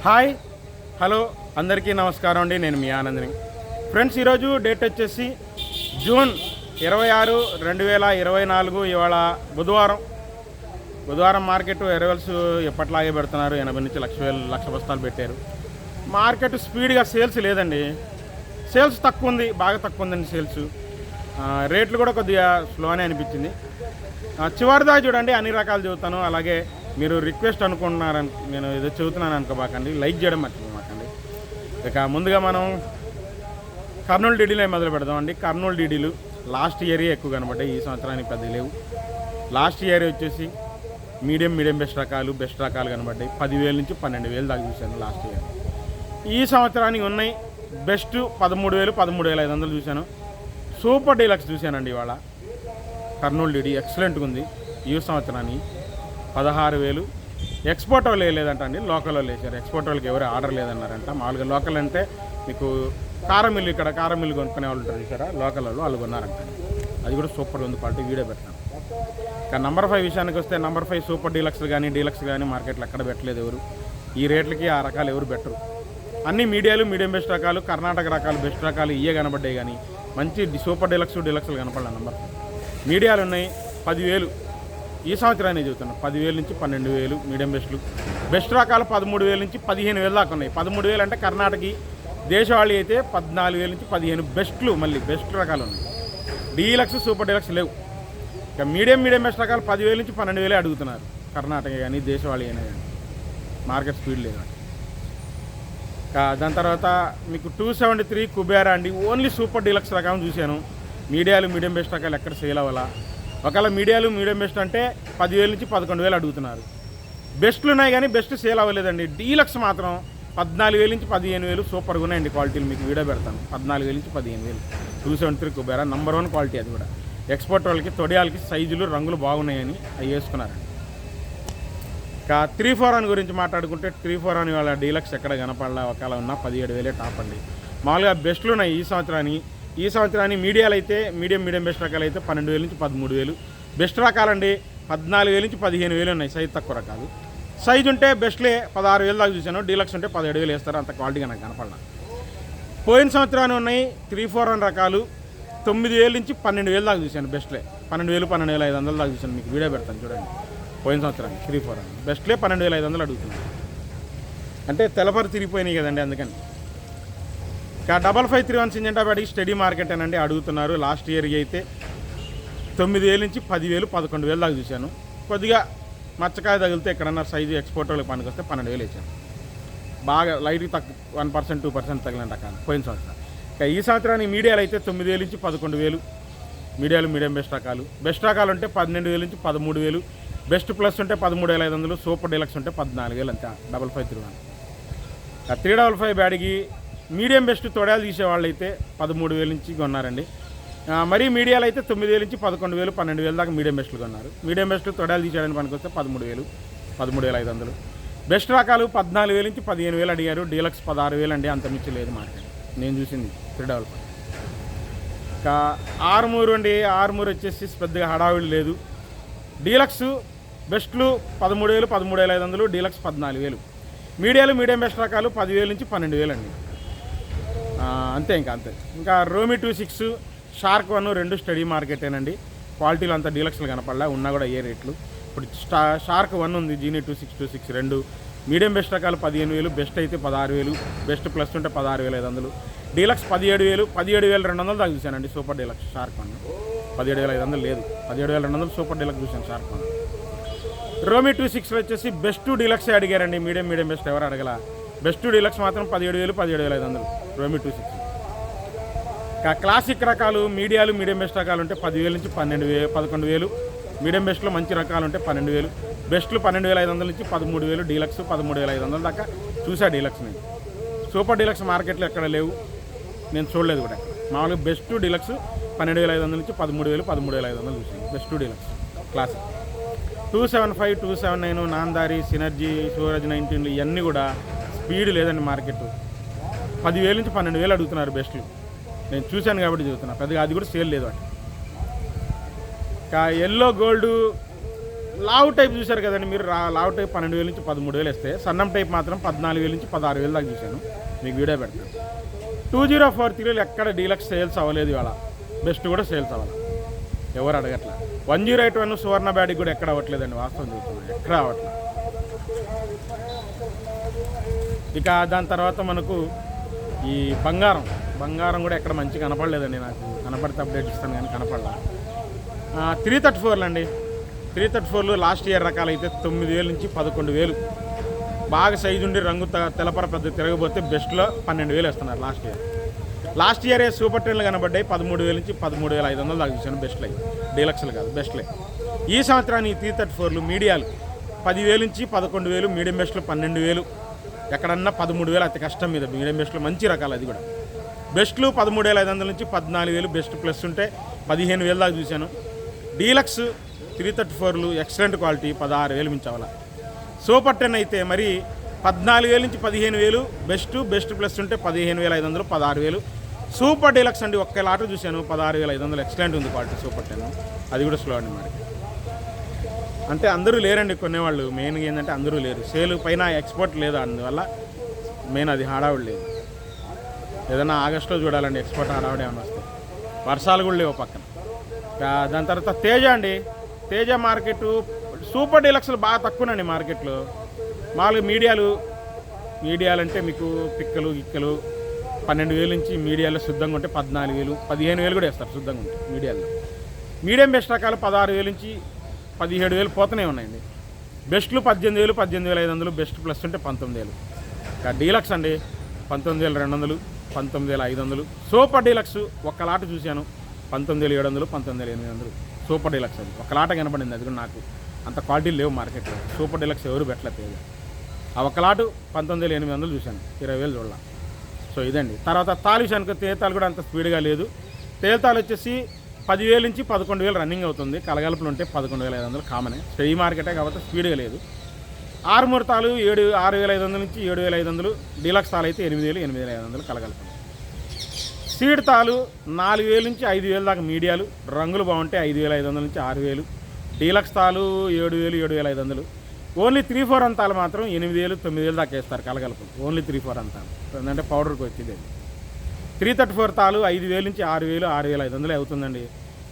Hi hello అందరికీ నమస్కారం అండి. నేను మీ ఆనందని. ఫ్రెండ్స్, ఈరోజు డేట్ వచ్చేసి జూన్ 26, 2024. ఇవాళ బుధవారం మార్కెట్ ఎరవల్స్ ఎప్పట్లాగే పెడుతున్నారు. 80 నుంచి లక్ష బస్తాలు పెట్టారు. మార్కెట్ స్పీడ్గా సేల్స్ లేదండి. సేల్స్ తక్కువ ఉంది, బాగా తక్కువ ఉందండి సేల్స్. రేట్లు కూడా కొద్దిగా స్లోనే అనిపించింది. చివరిదా చూడండి, అన్ని రకాలు చదువుతాను. అలాగే మీరు రిక్వెస్ట్ అనుకుంటున్నారని నేను ఏదో చదువుతున్నాను అనుకోబాకండి, లైక్ చేయడం మర్చిపోమాకండి. ఇక ముందుగా మనం కర్నూలు డీడీలో మొదలు పెడదామండి. కర్నూలు డీడీలు లాస్ట్ ఇయర్ ఎక్కువ కనబడ్డాయి, ఈ సంవత్సరానికి పెద్ద లేవు. లాస్ట్ ఇయర్ వచ్చేసి మీడియం బెస్ట్ రకాలు కనబడ్డాయి. 10,000 నుంచి 12,000 దాకా చూశాను లాస్ట్ ఇయర్. ఈ సంవత్సరానికి ఉన్నాయి బెస్ట్ 13,000, 13,500 చూశాను. సూపర్ డీలక్స్ చూశానండి ఇవాళ. కర్నూలు డీడీ ఎక్సలెంట్గా ఉంది. ఈ సంవత్సరాన్ని 16,000. ఎక్స్పోర్ట్ వాళ్ళు వేయలేదంట అండి, లోకల్ వాళ్ళు వేసారు. ఎక్స్పోర్ట్ వాళ్ళకి ఎవరు ఆర్డర్ లేదన్నారంట. మామూలుగా లోకల్ అంటే మీకు కారమిల్లు, ఇక్కడ కారమిల్లు కొనుక్కునే వాళ్ళు ఉంటారు చూసారా, లోకల్ వాళ్ళు కొన్నారంట. అది కూడా సూపర్ ఉంది, క్వాలిటీ వీడియో పెట్టాను. ఇక నంబర్ 5 విషయానికి వస్తే, నంబర్ 5 సూపర్ డీలక్స్ కానీ మార్కెట్లో ఎక్కడ పెట్టలేదు ఎవరు. ఈ రేట్లకి ఆ రకాలు ఎవరు పెట్టరు. అన్ని మీడియం బెస్ట్ రకాలు, కర్ణాటక రకాలు, బెస్ట్ రకాలు ఇవే కనబడ్డాయి. కానీ మంచి సూపర్ డీలక్స్లు కనపడలే. నంబర్ 5 మీడియాలు ఉన్నాయి 10,000. ఈ సంవత్సరాన్ని చెబుతున్నాను, 10,000 నుంచి 12,000 మీడియం బెస్ట్ రకాలు 13,000 నుంచి 15,000 దాకా ఉన్నాయి. 13,000 అంటే కర్ణాటక దేశవాళీ అయితే 14,000 నుంచి 15 బెస్ట్లు, మళ్ళీ బెస్ట్ రకాలు ఉన్నాయి. డీలక్స్ సూపర్ డీలక్స్ లేవు. ఇక మీడియం బెస్ట్ రకాలు 10,000 నుంచి 12,000 అడుగుతున్నారు. కర్ణాటక కానీ దేశవాళీ అయినా కానీ మార్కెట్ స్పీడ్ లేదు. దాని తర్వాత మీకు 273 కుబేరా అండి, ఓన్లీ సూపర్ డీలక్స్ రకం చూశాను. మీడియం బెస్ట్ రకాలు ఎక్కడ సేల్ అవ్వాలా. ఒకవేళ మీడియం బెస్ట్ అంటే 10,000 నుంచి 11,000 అడుగుతున్నారు. బెస్ట్లు ఉన్నాయి కానీ బెస్ట్ సేల్ అవ్వలేదండి. డీలక్స్ మాత్రం 14,000 నుంచి 15,000 సూపర్గా ఉన్నాయండి. క్వాలిటీలు మీకు వీడియో పెడతాను. 14,000 నుంచి 15,000 273 కుబేరా నంబర్ 1 క్వాలిటీ. అది కూడా ఎక్స్పోర్ట్ వాళ్ళకి తొడియాలకి సైజులు రంగులు బాగున్నాయని అవి వేసుకున్నారండి. ఇంకా 341 గురించి మాట్లాడుకుంటే 341 వాళ్ళ డీలక్స్ ఎక్కడ కనపడలా. ఒకవేళ ఉన్న 17,000 టాప్ అండి. మామూలుగా బెస్ట్లు ఉన్నాయి ఈ సంవత్సరాన్ని మీడియాలు అయితే మీడియం బెస్ట్ రకాలు అయితే 12,000 నుంచి 13,000. బెస్ట్ రకాలండి 14,000 నుంచి 15,000 ఉన్నాయి. సైజు తక్కువ రకాలు. సైజు ఉంటే బెస్ట్లే 16,000 దాకా చూశాను. డీలక్స్ ఉంటే 17,000 వేస్తారు. అంత క్వాలిటీగా నాకు కనపడలా. పోయిన సంవత్సరాన్ని ఉన్నాయి 341 రకాలు 9,000 నుంచి 12,000 దాకా చూశాను. బెస్ట్లే 12,000, 12,500 దాకా చూశాను. మీకు వీడియో పెడతాను చూడండి. పోయిన సంవత్సరాన్ని 341 బెస్ట్లే 12,500 అడుగుతున్నాను. అంటే తెలపరు తిరిగిపోయినాయి కదండి, అందుకని. ఇక 5531 సింజంటా బ్యాటికి స్టడీ మార్కెట్ అనండి అడుగుతున్నారు. లాస్ట్ ఇయర్కి అయితే 9,000 నుంచి 10,000, 11,000 దాకా చూశాను. కొద్దిగా మచ్చకాయ తగిలితే ఎక్కడన్నా సైజు ఎక్స్పోర్ట్ వాళ్ళకి పనికి వస్తే 12,000 వేసాను. బాగా లైట్గా తక్కువ 1%, 2% తగిలిన రకాలు పోయిన సంవత్సరం. ఇక ఈ సంవత్సరానికి మీడియాలు అయితే 9,000 నుంచి 11,000. మీడియం బెస్ట్ రకాలు ఉంటే 12,000 నుంచి 13,000. బెస్ట్ ప్లస్ ఉంటే 13,500. సూపర్ డీలక్స్ ఉంటే 14,000 అంతే. 5531 355 బ్యాడ్కి మీడియం బెస్ట్ తొడాలు తీసేవాళ్ళు అయితే 13,000 నుంచి కొన్నారండి. మరీ మీడియాలు అయితే 9,000 నుంచి 11,000, 12,000 దాకా మీడియం బెస్ట్లు కొన్నారు. మీడియం బెస్ట్ తొడాలు తీసేయడానికి పనికి వస్తే 13,000, 13,500. బెస్ట్ రకాలు 14,000 నుంచి 15,000 అడిగారు. డీలక్స్ 16,000 అండి, అంత మించి లేదు మార్కెట్ నేను చూసింది 355. ఇంకా ఆర్మూరు అండి, ఆర్మూరు వచ్చేసి పెద్దగా హడావిడి లేదు. డీలక్స్ బెస్ట్లు 13,000, 13,500. డీలక్స్ 14,000. మీడియం బెస్ట్ రకాలు 10,000 నుంచి 12,000 అండి. అంతే. ఇంకా రోమి 26, షార్క్ 1 2 స్టడీ మార్కెటేనండి. క్వాలిటీలు అంతా డీలక్స్లు కనపడలే, ఉన్నా కూడా ఏ రేట్లు. ఇప్పుడు షార్క్ 1 ఉంది, జీనీ 2626 2 మీడియం బెస్ట్ రకాలు 15,000. బెస్ట్ అయితే 16,000. బెస్ట్ ప్లస్ ఉంటే 16,500. డీలక్స్ 17,000, 17,200 దాకా చూశానండి. సూపర్ డీలక్స్ షార్క్ 1 17,500 లేదు, 17,200 సూపర్ డీలక్స్ చూశాను షార్క్ 1. రోమి 26 వచ్చేసి బెస్ట్ డీలక్స్ అడిగారండి. మీడియం బెస్ట్ ఎవరు అడగల. బెస్ట్ డీలక్స్ మాత్రం 17,000, 17,500 రోమి 26. క్లాసిక్ రకాలు మీడియం బెస్ట్ రకాలు ఉంటే 10,000 నుంచి 12,000, 11,000. మీడియం బెస్ట్లో మంచి రకాలు ఉంటే 12,000. బెస్ట్లు 12,500 నుంచి 13,000. డీలక్స్ 13,500 దాకా చూసా డీలక్స్ని. సూపర్ డీలక్స్ మార్కెట్లో ఎక్కడ లేవు, నేను చూడలేదు కూడా. మామూలుగా బెస్ట్ డీలక్స్ 12,500 నుంచి 13,000, 13,500 చూసాను. Best deluxe classic. 275, 279 నాందారి, synergy, Suraj 19 ఇవన్నీ కూడా స్పీడ్ లేదండి మార్కెట్. 10,000 నుంచి 12,000 అడుగుతున్నారు బెస్ట్లు. నేను చూశాను కాబట్టి చెబుతున్నా, పెద్దగా అది కూడా సేల్ లేదు. వాటి ఎల్లో గోల్డ్ లావు టైప్ చూశారు కదండి మీరు, లావు టైప్ 12,000 నుంచి 13,000 ఇస్తే సన్నం టైప్ మాత్రం 14,000 నుంచి 16,000 దాకా చూశాను. మీకు వీడియో పెడతాను. 2043 ఎక్కడ డీలక్స్ సేల్స్ అవ్వలేదు ఇవాళ, బెస్ట్ కూడా సేల్స్ అవ్వాలి, ఎవరు అడగట్లా. 1081 సువర్ణ బ్యాడీ కూడా ఎక్కడ అవ్వట్లేదండి, వాస్తవం చూస్తున్నాను, ఎక్కడ అవ్వట్లేదు. ఇక దాని తర్వాత మనకు ఈ బంగారం కూడా ఎక్కడ మంచి కనపడలేదండి, నాకు కనపడితే అప్డేట్ ఇస్తాను కానీ కనపడలా. 334 అండి, 334 లాస్ట్ ఇయర్ రకాలైతే 9,000 నుంచి 11,000, బాగా సైజు ఉండి రంగు తెలపర పెద్ద తిరగబోతే బెస్ట్లో 12,000 ఇస్తున్నారు లాస్ట్ ఇయరే. సూపర్ టెన్లు కనబడ్డాయి 13,000 నుంచి 13,500 దాకా చూశాను బెస్ట్లో, డీలక్స్లు కాదు బెస్ట్లో. ఈ సంవత్సరానికి 334 మీడియాలు 10,000 నుంచి 11,000, మీడియం బెస్ట్లో 12,000, ఎక్కడన్నా 13,000 అతి కష్టం మీద మీడియం బెస్ట్లో మంచి రకాలు. అది కూడా బెస్ట్లు 13,500 నుంచి 14,000, బెస్ట్ ప్లస్ ఉంటే 15,000 దాకా చూశాను. డీలక్స్ 334లు ఎక్సలెంట్ క్వాలిటీ 16,000 మించి అవ్వాలి. సూపర్ 10 అయితే మరి 14,000 నుంచి 15,000, బెస్ట్ ప్లస్ ఉంటే 15,500, 16,000. సూపర్ డీలక్స్ అండి ఒక్క లాట చూశాను 16,500, ఎక్సలెంట్ ఉంది క్వాలిటీ సూపర్ 10, అది కూడా స్లో అండి మరి. అంటే అందరూ లేరండి కొనేవాళ్ళు, మెయిన్గా ఏంటంటే అందరూ లేరు, సేల్ పైన ఎక్స్పోర్ట్ లేదు, అందువల్ల మెయిన్ అది హడావుడు లేదు. ఏదైనా ఆగస్టులో చూడాలండి ఎక్స్పోర్ట్ హడావుడు ఏమైనా వస్తే, వర్షాలు కూడా లేవు పక్కన. దాని తర్వాత తేజ అండి, తేజ మార్కెట్ సూపర్ డీలక్స్లు బాగా తక్కువనండి మార్కెట్లో. మామూలుగా మీడియాలు అంటే మీకు పిక్కలు 12,000 నుంచి మీడియాలో శుద్ధంగా ఉంటే 14,000, 15,000 కూడా వేస్తారు శుద్ధంగా ఉంటే మీడియాలో. మీడియం బెస్ట్ రకాలు 16,000 నుంచి 17,000 పోతూనే ఉన్నాయండి. బెస్ట్లు 18,000, 18,500, బెస్ట్ ప్లస్ ఉంటే 19,000. డీలక్స్ అండి 19,200, 19,500. సూపర్ డీలక్స్ ఒక్క లాట చూశాను 19,700, 19,800. సూపర్ డీలక్స్ అది ఒక లాట కనపడింది, అది కూడా నాకు అంత క్వాలిటీ లేవు మార్కెట్లో. సూపర్ డీలక్స్ ఎవరు పెట్టలేదు, ఆ ఒక్క లాటు 19,800 చూశాను, 20,000 చూడాల. సో ఇదండి. తర్వాత తాలు విషయానికి తేతాలు కూడా అంత స్పీడ్గా లేదు. తేతాలు వచ్చేసి 10,000 నుంచి 11,000 రన్నింగ్ అవుతుంది, కలగలుపులు ఉంటే 11,500 కామనే, స్టడీ మార్కెటే కాబట్టి స్పీడ్గా లేదు. ఆరుమూరు తాలు 6,500 నుంచి 7,500, డీలక్స్ తాలు అయితే 8,000, 8,500 కలగలుపులు. సీడ్ తాలు 4,000 నుంచి 5,000 దాకా మీడియాలు, రంగులు బాగుంటే 5,500 నుంచి 6,000. డీలక్స్ తాలు 7,000, 7,500. ఓన్లీ 3-4 అంతాలు మాత్రం 8,000, 9,000 దాకా వేస్తారు కలగలుపులు, ఓన్లీ 3-4 అంతాలు, ఎందుకంటే పౌడర్కి వచ్చింది. 334 తాలు 5,000 నుంచి 6,000, 6,500 అవుతుందండి,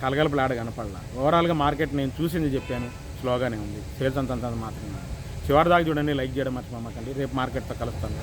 కలగలుపులు ఆడ కనపడాల. ఓవరాల్గా మార్కెట్ నేను చూసింది చెప్పాను, స్లోగానే ఉంది, సేల్స్ అంత మాత్రమే. చివరి దాకా చూడండి, లైక్ చేయడం మర్చిపోమాకండి. రేపు మార్కెట్తో కలుస్తాను.